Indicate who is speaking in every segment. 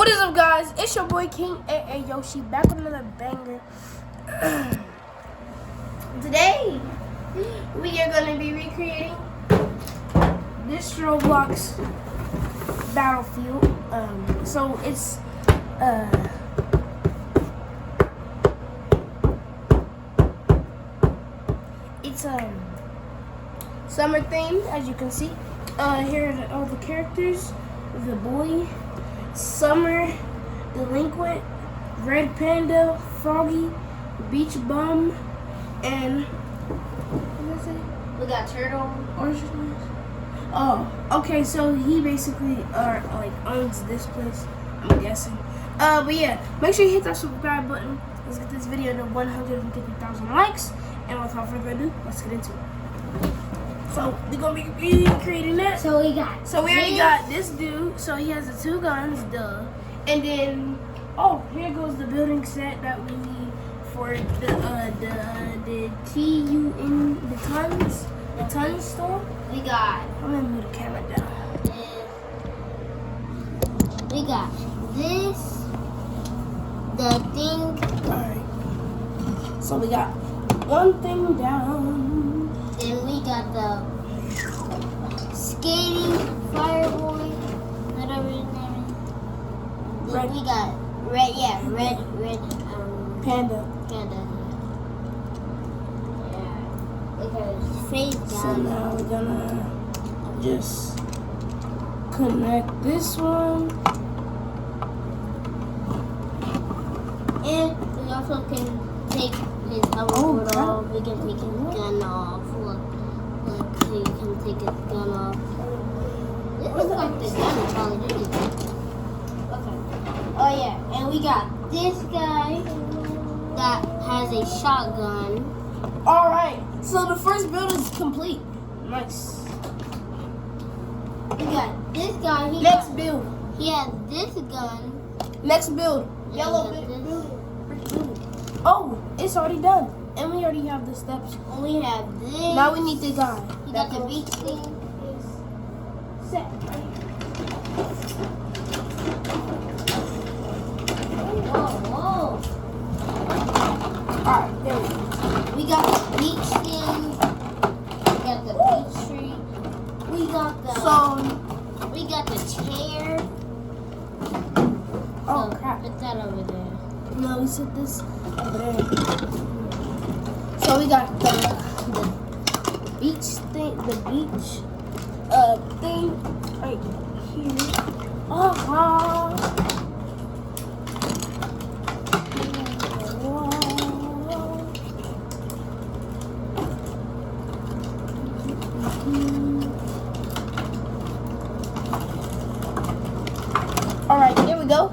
Speaker 1: What is up, guys? It's your boy King A.A. Yoshi back with another banger. Today, we are going to be recreating this Roblox Battlefield. So it's summer themed, as you can see. Here are all the characters: the boy, Summer, Delinquent, Red Panda, Froggy, Beach Bum, and what is it?
Speaker 2: We got Turtle.
Speaker 1: Oh, okay. So he basically owns this place, I'm guessing. But yeah, make sure you hit that subscribe button. Let's get this video to 150,000 likes. And without further ado, let's get into it. So we're gonna be creating that.
Speaker 2: So we
Speaker 1: already got this dude. So he has the 2 guns, duh. And then here goes the building set that we need for the tons store.
Speaker 2: We got.
Speaker 1: I'm gonna move the camera down.
Speaker 2: We got this. The thing.
Speaker 1: Alright. So we got one thing down.
Speaker 2: Then we got the skating fireboy, whatever his name is. Then
Speaker 1: Red.
Speaker 2: we got red
Speaker 1: Panda.
Speaker 2: panda. Yeah. Look at his face
Speaker 1: So
Speaker 2: down.
Speaker 1: now we're gonna just connect this one.
Speaker 2: And we also can take his hoverboard off. We can take his gun off. Look, so you can take his gun off. This looks like the gun of Call of Duty. Okay. Oh yeah, and we got this guy that has a shotgun.
Speaker 1: Alright, so the first build is complete. Nice.
Speaker 2: We got this guy.
Speaker 1: Next build.
Speaker 2: He has this gun.
Speaker 1: Next build. Yellow
Speaker 2: And
Speaker 1: build.
Speaker 2: this.
Speaker 1: Oh, it's already done. And we already have the steps.
Speaker 2: And we have this.
Speaker 1: Now we need the guy.
Speaker 2: We got the beach thing.
Speaker 1: Set.
Speaker 2: Whoa.
Speaker 1: Alright, there we go.
Speaker 2: We got the beach thing. We got the beach tree. We got the chair.
Speaker 1: Oh
Speaker 2: So,
Speaker 1: crap.
Speaker 2: put that over there.
Speaker 1: No, we set this over there. So we got the beach thing, thing right here. Alright, here we go.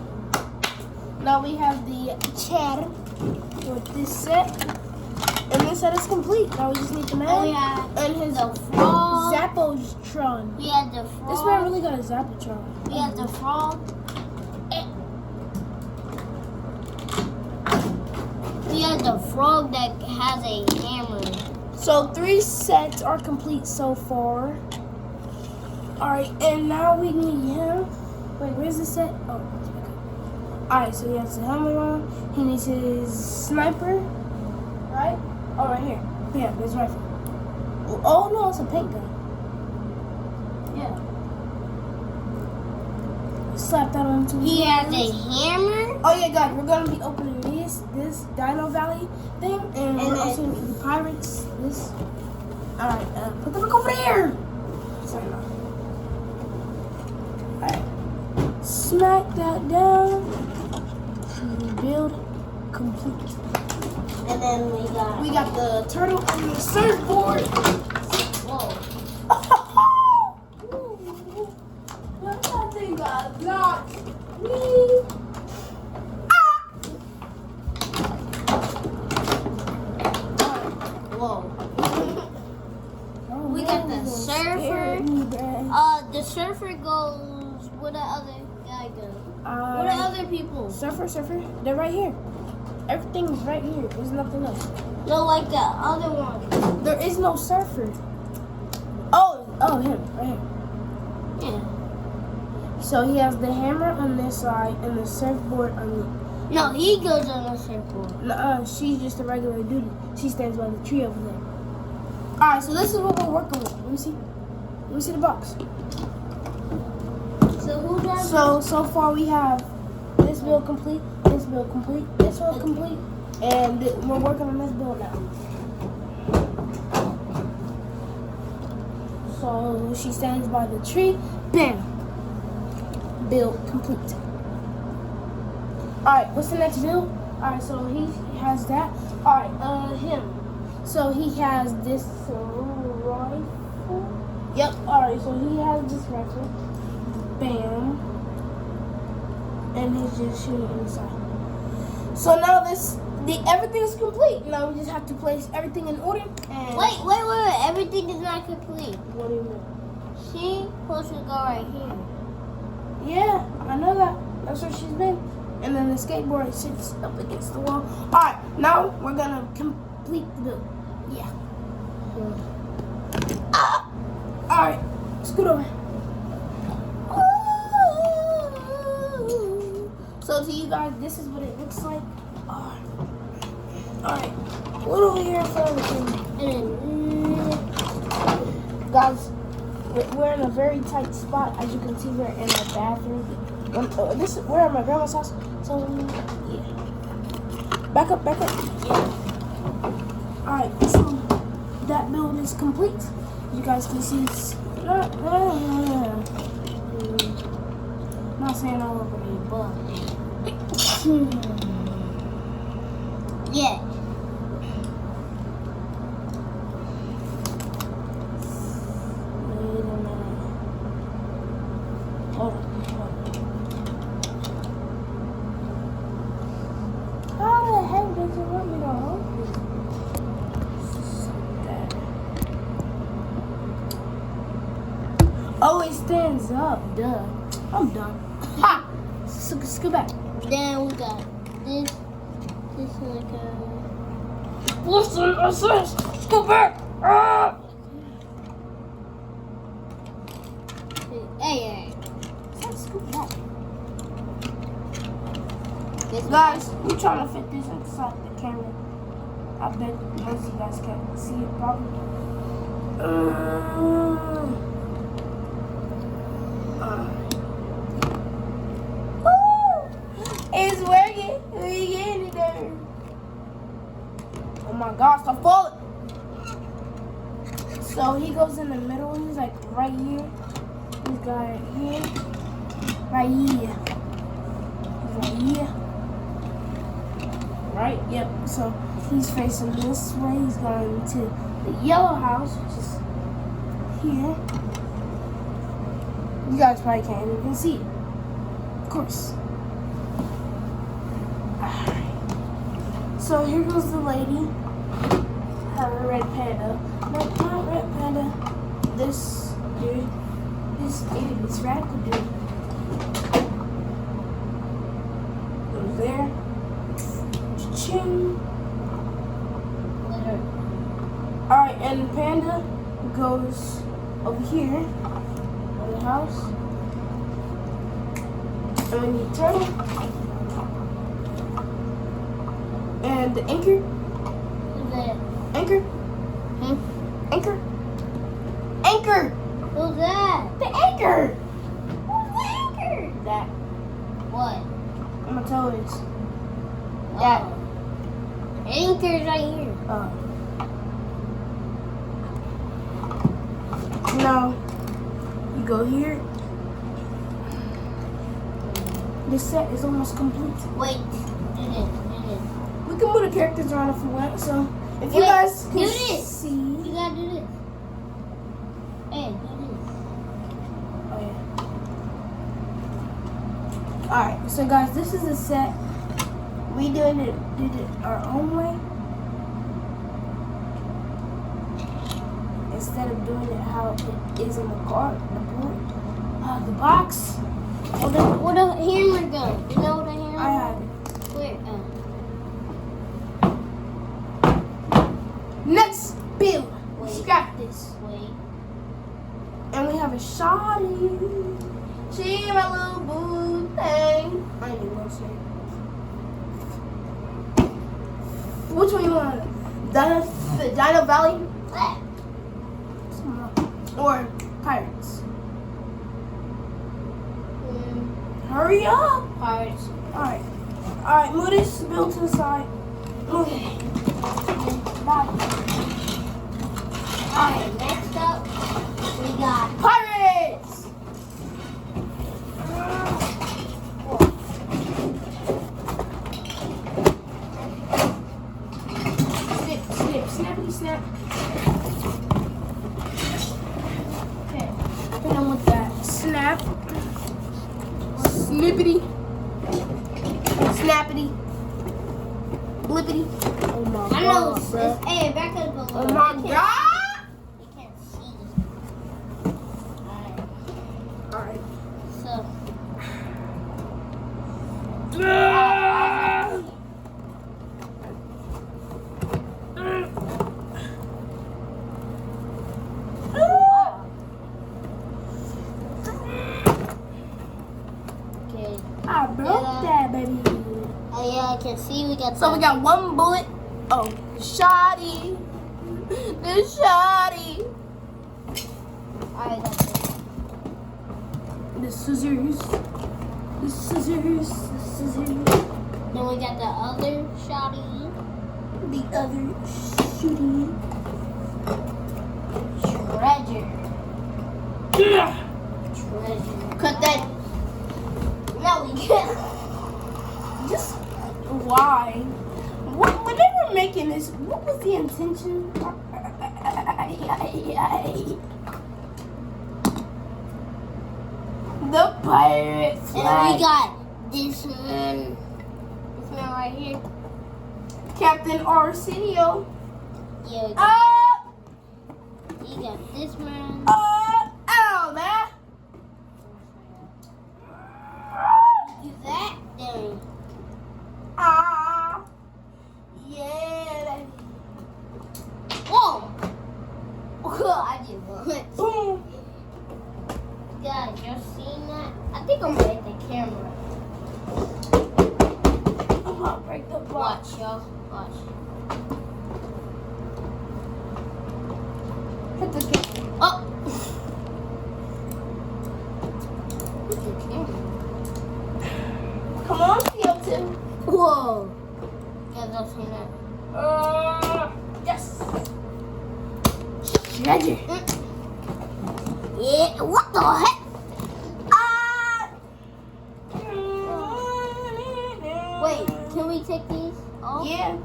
Speaker 1: Now we have the chair with this set. And this set is complete. Now we just need the man
Speaker 2: Oh yeah.
Speaker 1: and his
Speaker 2: The frog.
Speaker 1: Zappotron.
Speaker 2: We had the frog.
Speaker 1: This man really got a Zappotron.
Speaker 2: We had the frog. We had the frog that has a hammer.
Speaker 1: So 3 sets are complete so far. Alright, and now we need him. Wait, where's the set? Oh, it's back up. Alright, so he has the helmet on. He needs his sniper. Right? Oh, right here. Yeah, his rifle. Oh, no, it's a paint gun.
Speaker 2: Yeah.
Speaker 1: Slap that onto his
Speaker 2: He has
Speaker 1: hands.
Speaker 2: a hammer.
Speaker 1: Oh yeah, guys, we're gonna be opening this Dino Valley thing, and we're
Speaker 2: then-
Speaker 1: also the pirates. This. All right, put the book over there. Sorry, no. All right, smack that down. Build complete.
Speaker 2: And then
Speaker 1: We got the turtle and the surfboard.
Speaker 2: whoa.
Speaker 1: That thing got knocked.
Speaker 2: Whoa. We got the surfer. The surfer goes where the other guy goes. Where the other people?
Speaker 1: Surfer, they're right here. Everything's right here. There's nothing else.
Speaker 2: No, like the other one.
Speaker 1: There is no surfer. Oh, him, right here.
Speaker 2: Yeah.
Speaker 1: So he has the hammer on this side and the surfboard on the.
Speaker 2: No, he goes on the surfboard.
Speaker 1: She's just a regular duty. She stands by the tree over there. Alright, so this is what we're working with. Let me see. Let me see the box.
Speaker 2: So who does
Speaker 1: So far we have this build complete, this build complete, this one complete, and we're working on this build now. So she stands by the tree. Bam. Build complete. Alright, what's the next build? Alright, so he has that. Alright, him. So he has this rifle. Yep, alright, so he has this rifle. Bam. And he's just shooting inside. So now everything's complete. Now we just have to place everything in order. And
Speaker 2: Wait. Everything is not complete.
Speaker 1: What do you mean?
Speaker 2: She's supposed to go right here.
Speaker 1: Yeah, I know that. That's where she's been. And then the skateboard sits up against the wall. Alright, now we're gonna complete the build. Yeah. Alright, scoot over. So to you guys, this is what it looks like. Alright, put over here for everything. Guys, we're in a very tight spot. As you can see, we're in the bathroom. We're at my grandma's house. So yeah. Back up. Yeah. Alright, so that build is complete. You guys can see it's not saying all over here, but
Speaker 2: Yeah.
Speaker 1: wait a minute. Hold on. How the heck does it want me to hold this? Oh, it stands up. Duh. I'm done. Ha! Scoot back.
Speaker 2: Then we got this. This like a.
Speaker 1: What's this? Scoot back. Ah!
Speaker 2: Hey.
Speaker 1: Scoot back.
Speaker 2: This
Speaker 1: Guys, we're trying to fit this inside the camera. I bet most of you guys can't see it probably. It's working. We getting it there. Oh my gosh, I'm falling. So he goes in the middle. He's like right here. He's got right here. Right here. Right here. Right? Yep. So he's facing this way. He's going to the yellow house, which is here. You guys probably can't even see it. Of course. Alright. So here goes the lady. Her red panda. No, not red panda. This dude. This radical dude. Goes there. Ching. Alright, and Panda goes over here on the house. And we need turtle. And the anchor.
Speaker 2: Who's that?
Speaker 1: Anchor. Anchor. Anchor.
Speaker 2: Who's that?
Speaker 1: The anchor.
Speaker 2: Who's the anchor?
Speaker 1: That.
Speaker 2: What?
Speaker 1: I'm gonna tell you. That.
Speaker 2: Anchor's right here.
Speaker 1: Now, you go here. This set is almost complete.
Speaker 2: Wait. It is.
Speaker 1: We can move the characters around if we want. So, if you
Speaker 2: Wait,
Speaker 1: guys can
Speaker 2: do this.
Speaker 1: see.
Speaker 2: You gotta do this. Hey, do this.
Speaker 1: Oh, yeah. Alright, so guys, this is the set. We did it our own way. Instead of doing it how it is in the board, the box.
Speaker 2: Where the hammer go? You know what the hammer?
Speaker 1: I have it.
Speaker 2: Where?
Speaker 1: Next build.
Speaker 2: Wait.
Speaker 1: Scrap this.
Speaker 2: Wait.
Speaker 1: And we have a shoddy. She my little boo thing. I ain't even gonna say it. Which one you want? Dino Valley? Or Pirates? Hurry up!
Speaker 2: Pirates.
Speaker 1: Alright. Alright, move this bill to the side. Move it. Bye.
Speaker 2: Alright, next up, we got
Speaker 1: Pirates! Snip, snip, snappity, snap. Okay. Hit him with that. Snap. Snippity. Snappity. Blippity. Oh my
Speaker 2: I know
Speaker 1: god,
Speaker 2: it's,
Speaker 1: bruh.
Speaker 2: hey, back up a little.
Speaker 1: Oh my
Speaker 2: You
Speaker 1: god!
Speaker 2: can't see. Alright,
Speaker 1: Alright.
Speaker 2: so. Okay.
Speaker 1: I broke that, baby.
Speaker 2: Oh yeah, I can see we got.
Speaker 1: So we got one bullet. Oh, shoddy. The shoddy.
Speaker 2: Alright, that's it.
Speaker 1: The scissors. The scissors. The scissors.
Speaker 2: Then we got the other shotty.
Speaker 1: The other shooting.
Speaker 2: Treasure. Treasure.
Speaker 1: Cut that.
Speaker 2: No, we can't.
Speaker 1: Just why? What? When they were making this, what was the intention? The pirate
Speaker 2: And
Speaker 1: flag.
Speaker 2: we got this man. This man right here.
Speaker 1: Captain Arsenio.
Speaker 2: Yeah, we got this man.
Speaker 1: Ow, man.
Speaker 2: Do that thing.
Speaker 1: Ah, yeah.
Speaker 2: Whoa! I did one.
Speaker 1: Boom.
Speaker 2: Guys, y'all seen that? I think I'm gonna hit the camera.
Speaker 1: I'm gonna break the block.
Speaker 2: Watch, y'all. Watch.
Speaker 1: Hit the camera.
Speaker 2: Oh! Hit the camera.
Speaker 1: Come on, CO2.
Speaker 2: Whoa! Guys, y'all seen that?
Speaker 1: Yes. Treasure.
Speaker 2: Yeah, what the heck? Wait, can we take these off?
Speaker 1: Yeah.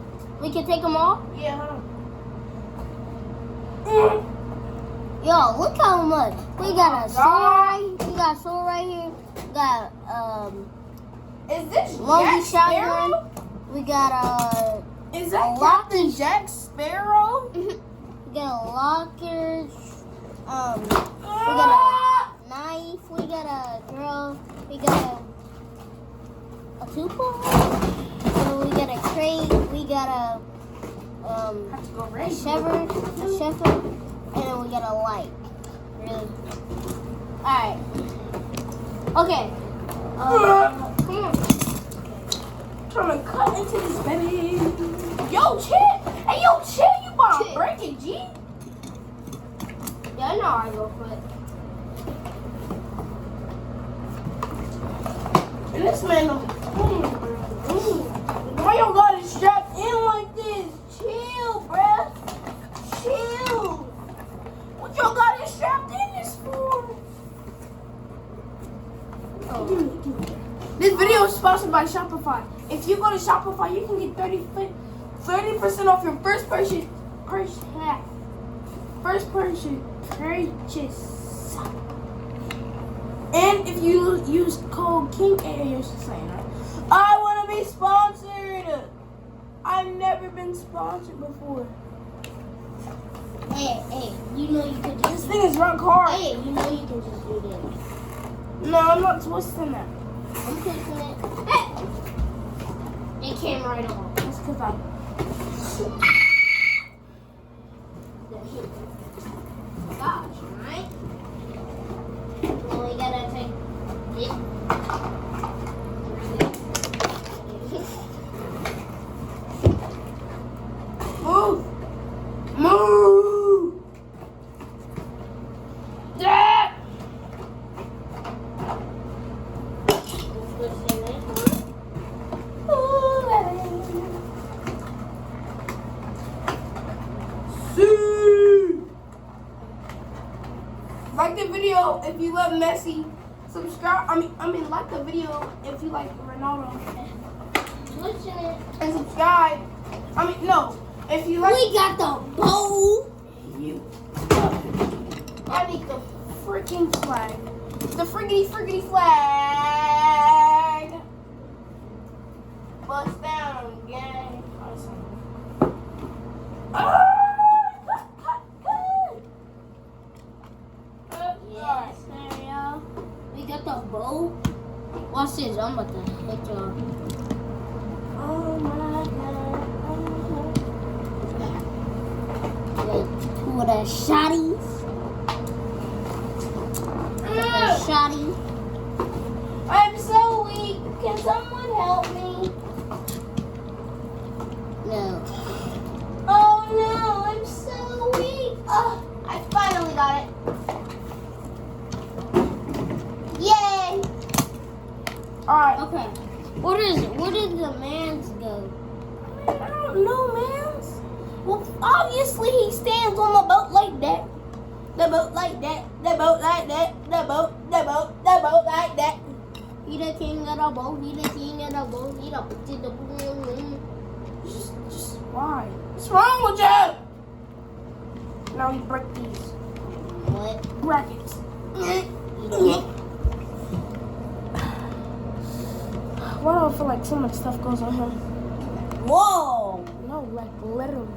Speaker 2: We can take them off?
Speaker 1: Yeah, hold on.
Speaker 2: Yo, look how much. We got a sword
Speaker 1: God.
Speaker 2: right. We got a sword right here. We got
Speaker 1: Is this
Speaker 2: lonely
Speaker 1: Jack Sparrow?
Speaker 2: shotgun. We got
Speaker 1: Is that
Speaker 2: a
Speaker 1: Captain Jack Sparrow?
Speaker 2: we got a locker. We got
Speaker 1: Ah!
Speaker 2: a knife. We got a drill. We got a tuple. So we got a crate. We got a
Speaker 1: Have to go
Speaker 2: a
Speaker 1: race.
Speaker 2: shepherd, and then we got a light. Really? Alright. Okay. Come on.
Speaker 1: Trying to cut into this baby. Yo, chill. Hey, yo, chill. You about to
Speaker 2: Chill.
Speaker 1: break it, G?
Speaker 2: Yeah, I know I go quick.
Speaker 1: And this man, why y'all got it strapped in like this? Chill, bruh. Chill. What y'all got it strapped in this for?
Speaker 2: Oh.
Speaker 1: This video is sponsored by Shopify. If you go to Shopify, you can get 30% off your first purchase. And if you use code King, you're saying right? I want to be sponsored. I've never been sponsored before.
Speaker 2: Hey, you know you can
Speaker 1: This
Speaker 2: just.
Speaker 1: thing is rock hard.
Speaker 2: Hey, you know you can just do this.
Speaker 1: No, I'm not twisting that.
Speaker 2: I'm twisting it. Hey! It came right off.
Speaker 1: That's because I.
Speaker 2: Gosh, right? Well, we gotta take
Speaker 1: if you love Messi, subscribe. I mean, like the video if you like Ronaldo.
Speaker 2: Listen it.
Speaker 1: And subscribe. I mean, no. If you like.
Speaker 2: We got the bowl.
Speaker 1: You. I need the freaking flag. The friggity flag. Bust down, gang.
Speaker 2: Yes, y'all. We got the bowl. Watch this. I'm about to hit y'all.
Speaker 1: Oh my God.
Speaker 2: Two of the shotties. Shotty.
Speaker 1: I'm so weak. Can someone help me?
Speaker 2: No.
Speaker 1: Oh no, I'm so weak. Oh, I finally got it. Yay! Alright.
Speaker 2: Okay. Where did the man's go?
Speaker 1: I don't know, man. Well, obviously he stands on the boat like that. The boat like that. The boat like that. The boat like that.
Speaker 2: He the king of the boat. He the king of the boat. He the boat.
Speaker 1: Just why? What's wrong with you? Now we break these
Speaker 2: What?
Speaker 1: brackets. Why do I feel like so much stuff goes on him?
Speaker 2: Whoa!
Speaker 1: No, like literally.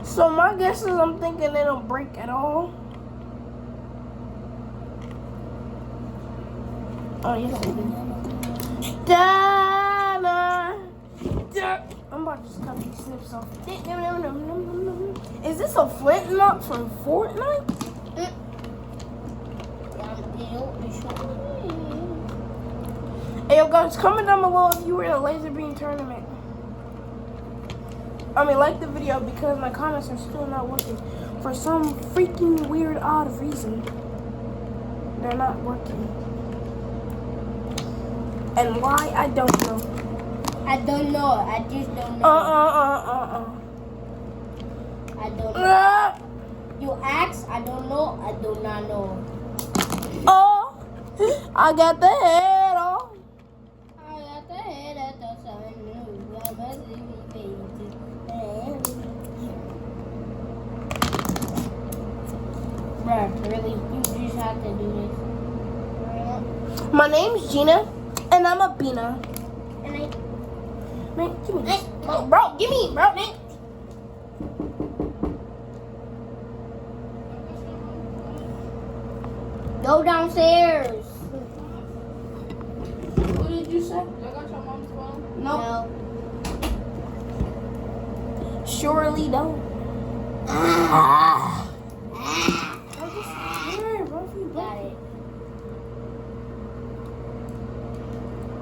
Speaker 1: So my guess is I'm thinking they don't break at all. Oh yes, they do. I'm about to just cut these snips off. Is this a flint knock from Fortnite? Hey, yo, guys, comment down below if you were in a laser beam tournament. I mean, like the video because my comments are still not working. For some freaking weird, odd reason, they're not working. And why, I don't know.
Speaker 2: I don't know. I just don't know. I don't know. You ask, I don't know. I do not know.
Speaker 1: Oh, I got the head off.
Speaker 2: I got the head at the sun. Bruh, really? You just have to do this.
Speaker 1: My name's Gina, and I'm a Bina.
Speaker 2: And
Speaker 1: Man, give me this. Bro, give me, bro.
Speaker 2: go downstairs.
Speaker 1: What did you say? I got your mom's phone. No. Surely don't.
Speaker 2: Got it.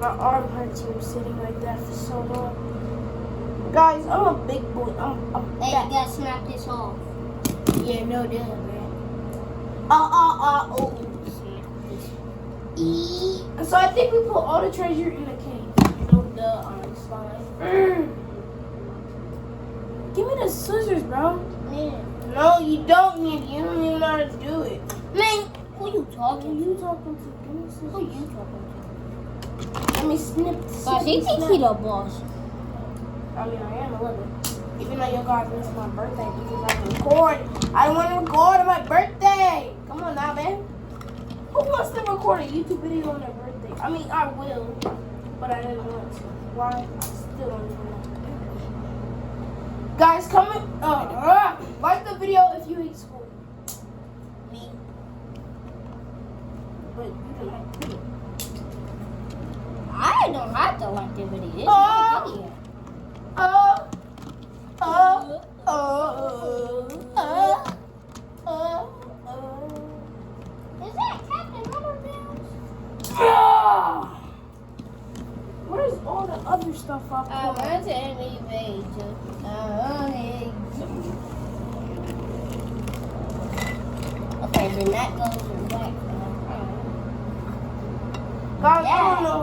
Speaker 1: My arm hurts from sitting like that for so long. Guys, I'm a big boy. I'm
Speaker 2: Hey, you
Speaker 1: fat.
Speaker 2: gotta snap this off.
Speaker 1: Yeah, no deal, man. Oh. So I think we put all the treasure in the cave. No, the slime. Give me the scissors, bro.
Speaker 2: Yeah.
Speaker 1: No, you don't need. You don't even know how to do it.
Speaker 2: Man, who you talking
Speaker 1: Who
Speaker 2: to?
Speaker 1: you talking to? Give me
Speaker 2: Who
Speaker 1: scissors.
Speaker 2: you talking
Speaker 1: Let me snip.
Speaker 2: to? Guys, he think he the boss.
Speaker 1: I mean, I am a little. Even though you guys missed my birthday because I record. I want to record on my birthday. Come on now, man. Who wants to record a YouTube video on their birthday? I mean, I will, but I didn't want to. Why? I still don't even know. Guys, comment. Like the video if you hate school.
Speaker 2: Me.
Speaker 1: But you can like the video.
Speaker 2: I don't have to like the video. It's
Speaker 1: Oh.
Speaker 2: my video. Is that Captain Rubberbills?
Speaker 1: Where's all the other stuff up
Speaker 2: I want to elevate you. Okay, then that goes in back.
Speaker 1: Guys, I
Speaker 2: Yeah.
Speaker 1: don't know.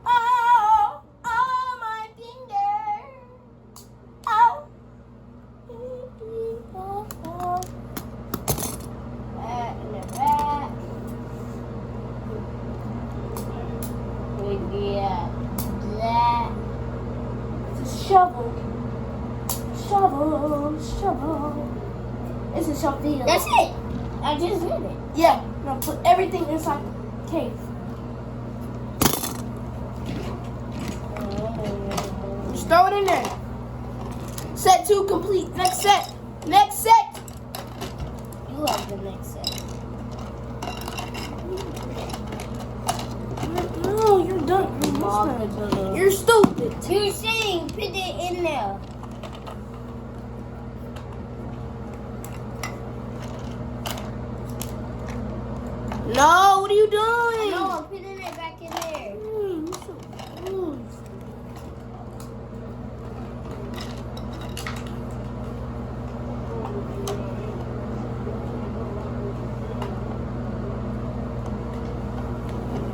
Speaker 1: Oh, my finger. Oh. shovel. Shovel, shovel. It's a shovel.
Speaker 2: That's it. I just did it.
Speaker 1: Yeah. Now put everything inside the cave. Just throw it in there. Set 2 complete. Next set. Next set.
Speaker 2: You have the next set.
Speaker 1: No, you're done. You're stupid.
Speaker 2: You're saying put it in there.
Speaker 1: No, what are you doing?
Speaker 2: No, I'm putting it back in there.
Speaker 1: You're so gross.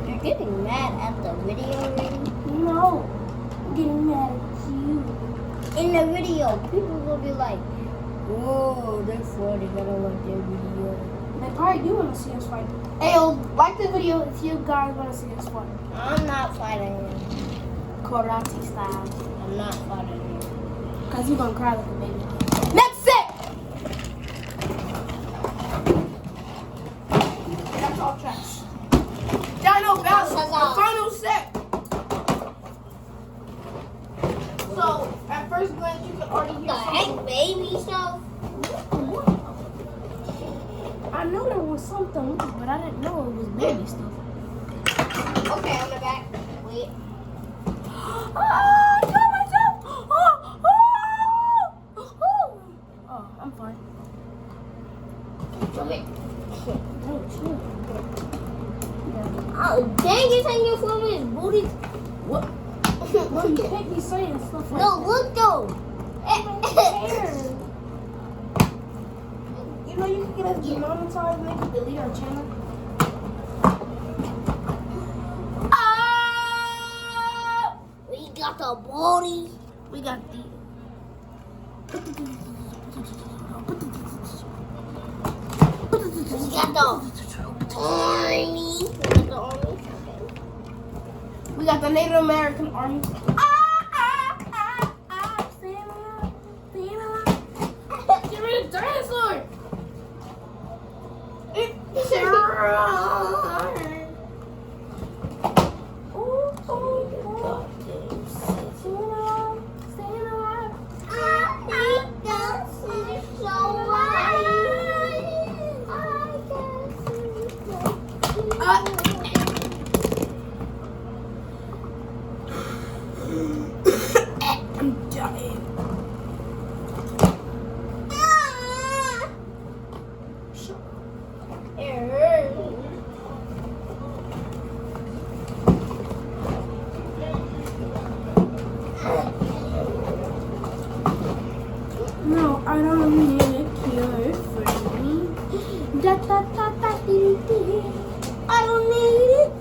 Speaker 2: You're getting mad at the video already?
Speaker 1: No, I'm getting mad at you.
Speaker 2: In the video, people will be like, whoa, they're funny. I don't like their video.
Speaker 1: They probably do want to see us fight. Hey, like the video if you guys want to see us fight.
Speaker 2: I'm not fighting him.
Speaker 1: Karate style.
Speaker 2: I'm not fighting him.
Speaker 1: Because you're going to cry like a baby. Next set! That's all trash. Dino Bounce, the final set. So, at first glance, you can already hear
Speaker 2: The heck, baby stuff?
Speaker 1: I knew there was something, but I didn't know it was baby stuff.
Speaker 2: Okay, on the back. Wait.
Speaker 1: Ah, I got myself! Oh, I'm fine.
Speaker 2: Okay.
Speaker 1: Oh, shit.
Speaker 2: Oh, dang, it's hanging from his booty.
Speaker 1: What? Look, you can't be saying stuff like
Speaker 2: No,
Speaker 1: that.
Speaker 2: look though.
Speaker 1: You know you can get us demonetized and they can delete our channel.
Speaker 2: We got the body.
Speaker 1: We got the.
Speaker 2: We got the army.
Speaker 1: We got the Native American Army. Get rid of the dinosaur. I'm dying. No, I don't need a cure for me. Da da da da dee dee. I don't need it.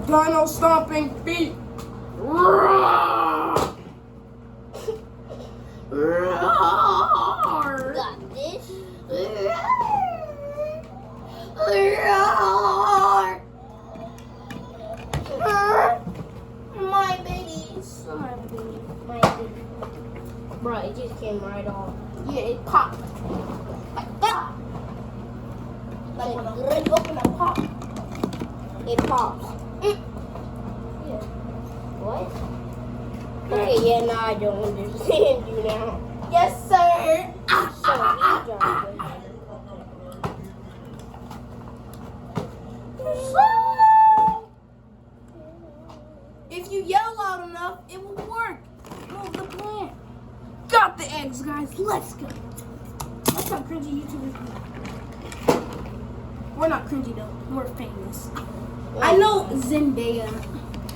Speaker 1: Dino stomping feet. Roar. Roar.
Speaker 2: Got this.
Speaker 1: Roar. My babies. My baby.
Speaker 2: My baby. Bro, it just came right off.
Speaker 1: Yeah, it popped. Like that. Like when a lid open a pop.
Speaker 2: It pops.
Speaker 1: Yeah.
Speaker 2: What? Okay, yeah, now I don't understand you now.
Speaker 1: Yes, sir.
Speaker 2: So, you dropped it.
Speaker 1: If you yell loud enough, it will work. Move the plant. Got the eggs, guys. Let's go. That's how cringy YouTubers do. We're not cringy though. We're famous. I know Zendaya.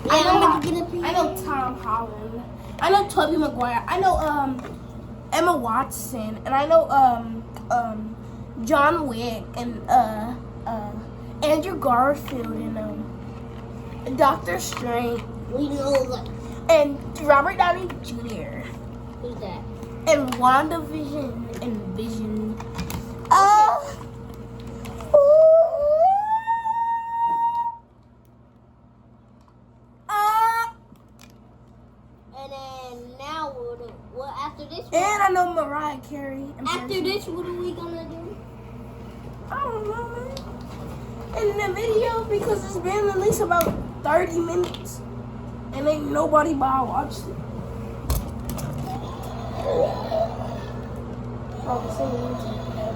Speaker 1: I know Tom Holland. I know Tobey Maguire. I know Emma Watson, and I know John Wick and Andrew Garfield and Doctor Strange
Speaker 2: We know that.
Speaker 1: and Robert Downey Jr.
Speaker 2: Who's that?
Speaker 1: and WandaVision and Vision.
Speaker 2: What are we gonna do?
Speaker 1: I don't know, man. In the video, because it's been at least about 30 minutes, and ain't nobody but watched it.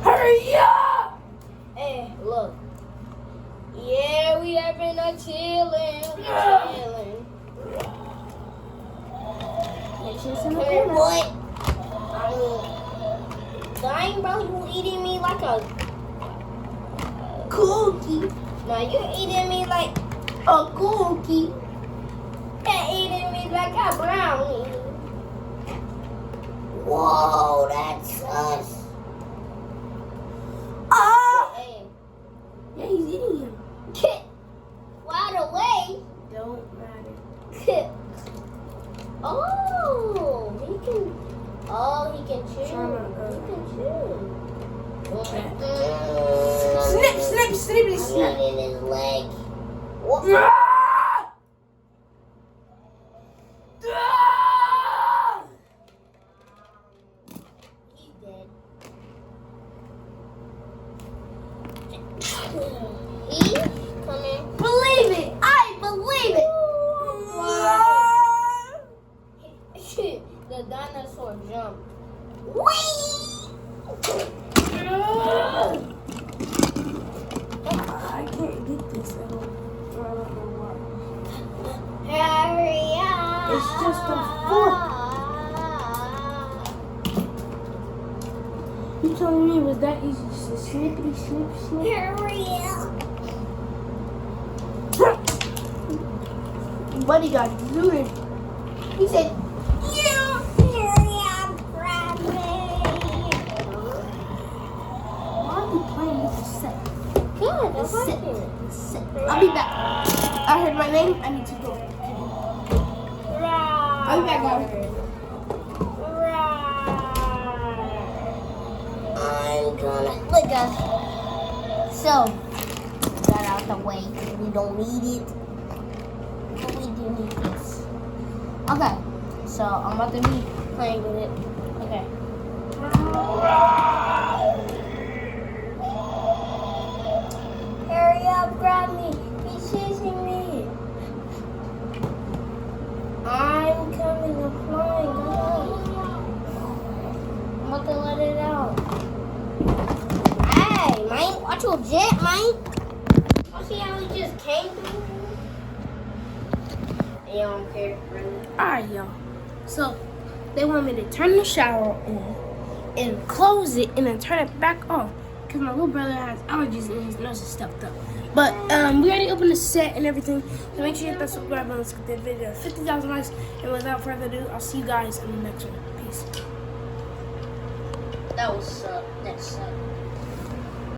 Speaker 1: Hurry up!
Speaker 2: Hey, look. Yeah, we have been chilling. Hey, what? Dying bro, you eating me like a
Speaker 1: Cookie.
Speaker 2: no, you eating me like
Speaker 1: A cookie.
Speaker 2: you're eating me like a brownie. Whoa, that's us.
Speaker 1: Ah!
Speaker 2: Hey,
Speaker 1: Yeah, he's eating him.
Speaker 2: right away.
Speaker 1: Don't matter.
Speaker 2: Oh, he can chew.
Speaker 1: Try not to.
Speaker 2: He can chew.
Speaker 1: Snip, snip, snippity,
Speaker 2: I'm
Speaker 1: snip.
Speaker 2: eating his leg. What?
Speaker 1: Ah! Ah!
Speaker 2: He's dead. He? Come here.
Speaker 1: Believe it! I believe it!
Speaker 2: The dinosaur jumped.
Speaker 1: I can't get this at all. I don't know why.
Speaker 2: Hurry up.
Speaker 1: It's just a fork. You telling me it was that easy? Just a snippity snip snip?
Speaker 2: Hurry up.
Speaker 1: Buddy got zooted. He said,
Speaker 2: Yeah. Hurry up, grab me.
Speaker 1: why are you playing with the set?
Speaker 2: Good, I
Speaker 1: The set.
Speaker 2: like it.
Speaker 1: The set. I'll be back. I heard my name. I need to go. I'll be back, guys.
Speaker 2: I'm gonna look at. So, got out the way. We don't need it. But we do need this. Okay, so I'm about to be playing with it. Okay. Hurry up, grab me. He's chasing me. I'm coming, I'm flying. Come on. I'm about to let it out. Hey, man, watch your jet, man. You see how he just came through? You don't care, really.
Speaker 1: Alright, y'all. So, they want me to turn the shower on and close it and then turn it back off. Because my little brother has allergies and his nose is stuffed up. But we already opened the set and everything. So make sure you hit that subscribe button. Let's get that video 50,000 likes. And without further ado, I'll see you guys in the next one. Peace.
Speaker 2: That was that sucked.